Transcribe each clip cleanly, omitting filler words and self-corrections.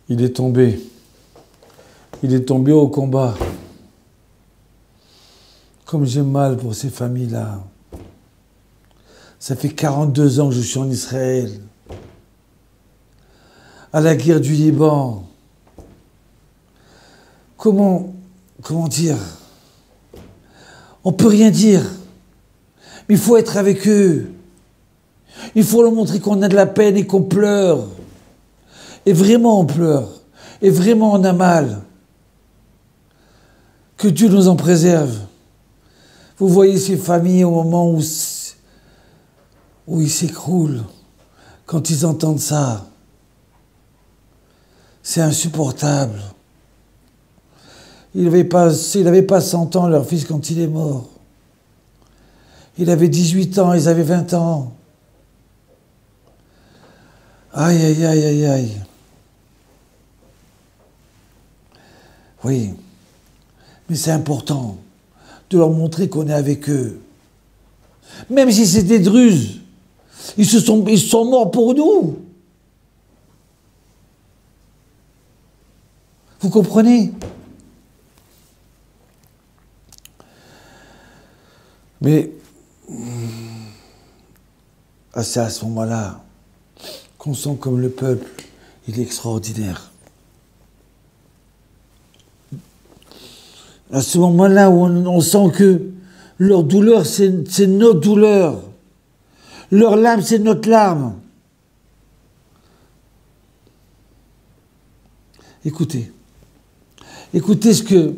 Il est tombé. Il est tombé au combat. Comme j'ai mal pour ces familles-là. Ça fait 42 ans que je suis en Israël. À la guerre du Liban. Comment dire? On peut rien dire. Mais il faut être avec eux. Il faut leur montrer qu'on a de la peine et qu'on pleure. Et vraiment on pleure. Et vraiment on a mal. Que Dieu nous en préserve. Vous voyez ces familles au moment où ils s'écroulent. Quand ils entendent ça. C'est insupportable. Il n'avait pas 100 ans, leur fils, quand il est mort. Il avait 18 ans, ils avaient 20 ans. Aïe, aïe, aïe, aïe, aïe. Oui. Mais c'est important de leur montrer qu'on est avec eux. Même si c'est des Druzes. Ils sont morts pour nous. Vous comprenez? Mais c'est à ce moment-là qu'on sent comme le peuple, il est extraordinaire. À ce moment-là où on sent que leur douleur, c'est notre douleur. Leur larme, c'est notre larme. Écoutez. Écoutez ce que...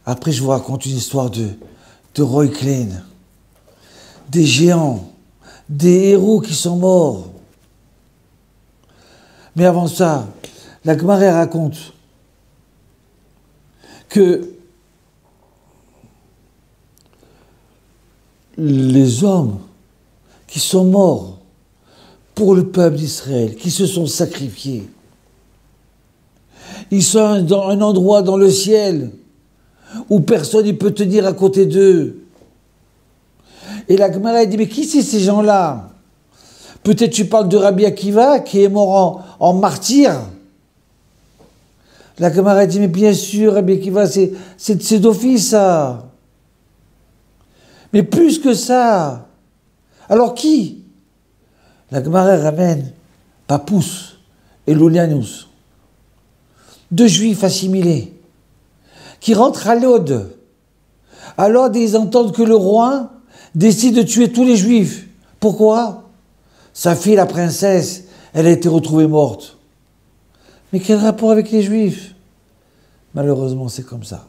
Après, je vous raconte une histoire de Roy Klein. Des géants, des héros qui sont morts. Mais avant ça, la Gemara raconte que les hommes qui sont morts pour le peuple d'Israël, qui se sont sacrifiés, ils sont dans un endroit dans le ciel où personne ne peut tenir à côté d'eux. Et la Gemara dit, mais qui c'est ces gens-là? Peut-être tu parles de Rabbi Akiva qui est mort en martyr. La Gemara dit, mais bien sûr, Rabbi Akiva, c'est d'office ça. Mais plus que ça. Alors qui? La Gemara ramène Papous et Lolianus, deux juifs assimilés, qui rentrent à Lod. À Lod, ils entendent que le roi décide de tuer tous les juifs. Pourquoi? Sa fille, la princesse, elle a été retrouvée morte. Mais quel rapport avec les juifs? Malheureusement, c'est comme ça.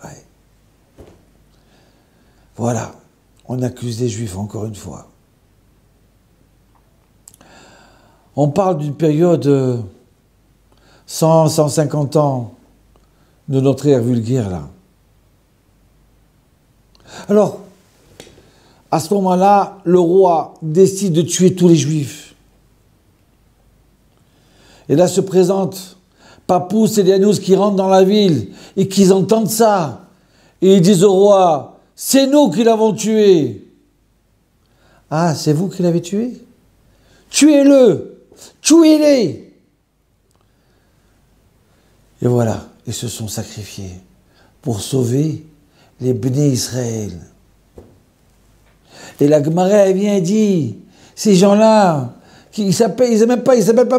Ouais. Voilà, on accuse les juifs encore une fois. On parle d'une période 150 ans de notre ère vulgaire, là. Alors, à ce moment-là, le roi décide de tuer tous les juifs. Et là se présentent Papous et Lolianus qui rentrent dans la ville et qui entendent ça. Et ils disent au roi, c'est nous qui l'avons tué. Ah, c'est vous qui l'avez tué? Tuez-le! Tuez-les! Et voilà, ils se sont sacrifiés pour sauver les Bnei Israël. Et la Gemara, elle vient et dit, ces gens-là, ils s'appellent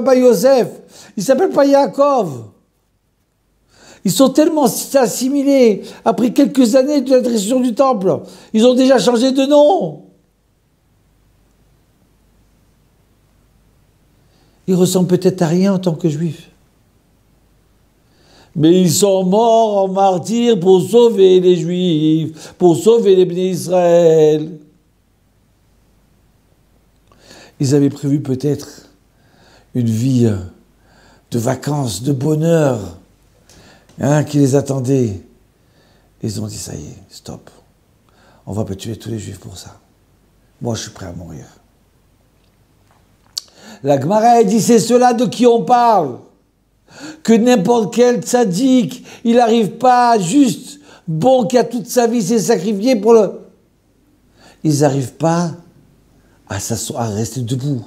pas Yosef, ils s'appellent pas Yaakov. Ils sont tellement assimilés, après quelques années de la destruction du temple, ils ont déjà changé de nom. Ils ressemblent peut-être à rien en tant que juifs. Mais ils sont morts en martyrs pour sauver les juifs, pour sauver les Bnei Israël. Ils avaient prévu peut-être une vie de vacances, de bonheur, qui les attendait. Ils ont dit, ça y est, stop. On va pas tuer tous les juifs pour ça. Moi, je suis prêt à mourir. La Gemara dit, c'est cela de qui on parle. Que n'importe quel tzaddik, il n'arrive pas juste, bon, qui a toute sa vie s'est sacrifié pour le... Ils n'arrivent pas à rester debout,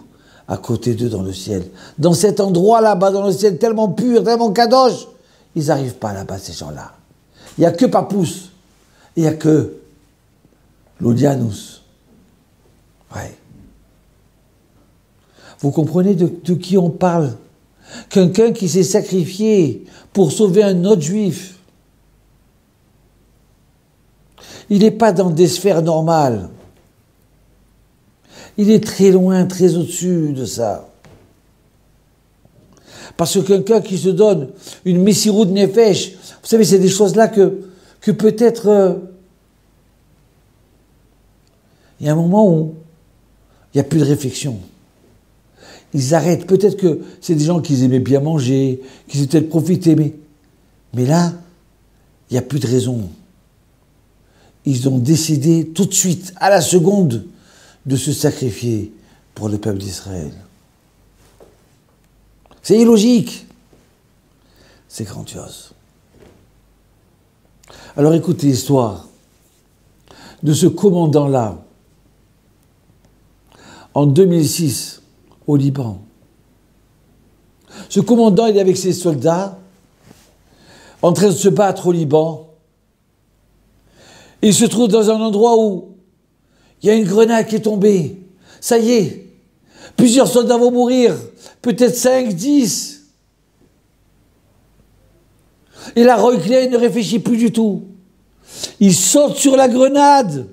à côté d'eux dans le ciel. Dans cet endroit là-bas, dans le ciel, tellement pur, tellement kadosh, ils n'arrivent pas là-bas, ces gens-là. Il n'y a que Papous. Il n'y a que l'Odianus. Ouais. Vous comprenez de qui on parle? Quelqu'un qui s'est sacrifié pour sauver un autre juif. Il n'est pas dans des sphères normales. Il est très loin, très au-dessus de ça. Parce que quelqu'un qui se donne une messirou de nefesh, vous savez, c'est des choses là que peut-être il y a un moment où il n'y a plus de réflexion. Ils arrêtent. Peut-être que c'est des gens qui aimaient bien manger, qui étaient profité, mais là, il n'y a plus de raison. Ils ont décidé tout de suite, à la seconde, de se sacrifier pour le peuple d'Israël. C'est illogique. C'est grandiose. Alors écoutez l'histoire de ce commandant-là, en 2006, au Liban. Ce commandant, il est avec ses soldats, en train de se battre au Liban. Il se trouve dans un endroit où il y a une grenade qui est tombée. Ça y est, plusieurs soldats vont mourir, peut-être 5, 10. Et là, Roy Klein ne réfléchit plus du tout. Il saute sur la grenade.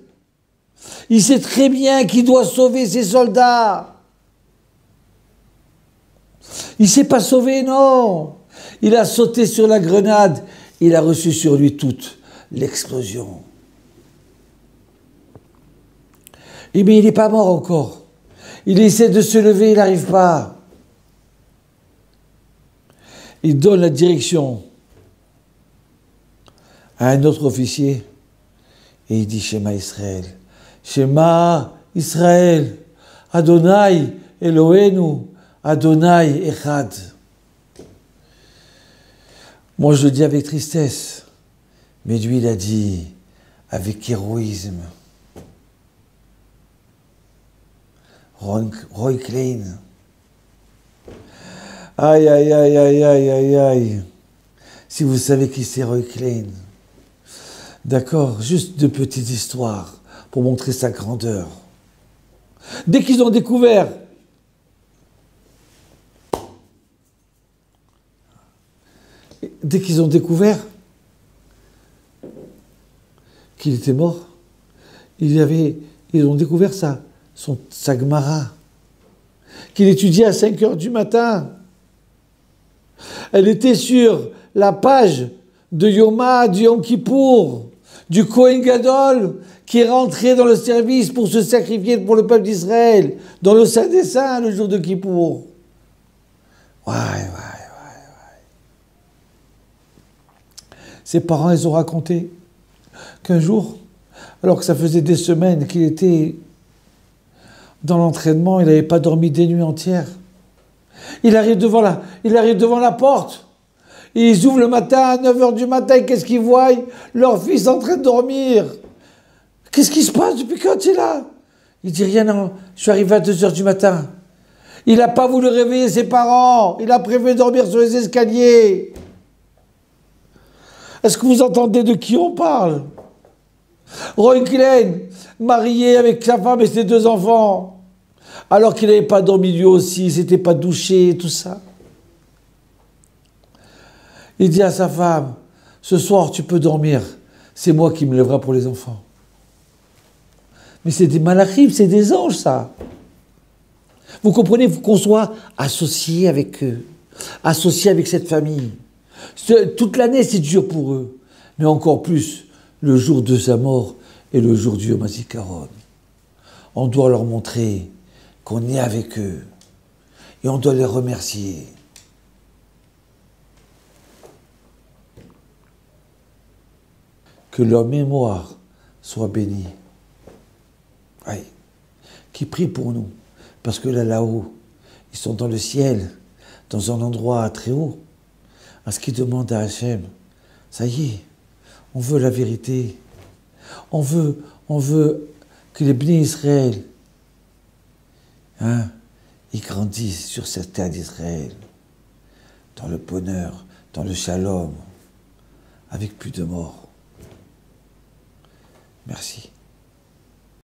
Il sait très bien qu'il doit sauver ses soldats. Il ne s'est pas sauvé, non. Il a sauté sur la grenade. Il a reçu sur lui toute l'explosion. Mais il n'est pas mort encore. Il essaie de se lever, il n'arrive pas. Il donne la direction à un autre officier et il dit Shema Israël. Shema Israël, Adonai Eloheinu, Adonai Echad. Moi je le dis avec tristesse, mais lui il a dit avec héroïsme. Roy Klein. Aïe, aïe, aïe, aïe, aïe, aïe, aïe. Si vous savez qui c'est Roy Klein. D'accord, juste deux petites histoires pour montrer sa grandeur. Dès qu'ils ont découvert qu'il était mort, ils ont découvert sa Gemara, qu'il étudiait à 5 heures du matin. Elle était sur la page de Yoma, du Yom Kippour, du Kohen Gadol, qui est rentré dans le service pour se sacrifier pour le peuple d'Israël, dans le Saint des Saints, le jour de Kippour. Ouais. Ses parents, ils ont raconté qu'un jour, alors que ça faisait des semaines qu'il était dans l'entraînement, il n'avait pas dormi des nuits entières. Il arrive devant la porte. Et ils ouvrent le matin, à 9 h du matin, qu'est-ce qu'ils voient? Leur fils en train de dormir. Qu'est-ce qui se passe depuis quand il est là? Il dit rien, non, je suis arrivé à 2 h du matin. Il n'a pas voulu réveiller ses parents. Il a préféré dormir sur les escaliers. Est-ce que vous entendez de qui on parle? Roy Klein, marié avec sa femme et ses 2 enfants, alors qu'il n'avait pas dormi lui aussi, il ne s'était pas douché, tout ça. Il dit à sa femme, ce soir tu peux dormir, c'est moi qui me lèverai pour les enfants. Mais c'est des malachim, c'est des anges ça. Vous comprenez, il faut qu'on soit associé avec eux, associé avec cette famille. Toute l'année c'est dur pour eux, mais encore plus le jour de sa mort et le jour du Yom HaZikaron. On doit leur montrer qu'on est avec eux et on doit les remercier. Que leur mémoire soit bénie. Oui. Qui prie pour nous. Parce que là-haut, ils sont dans le ciel, dans un endroit très haut. À ce qu'ils demandent à Hachem, ça y est, on veut la vérité. On veut que les bénis Israël, ils grandissent sur cette terre d'Israël, dans le bonheur, dans le shalom, avec plus de morts. Merci.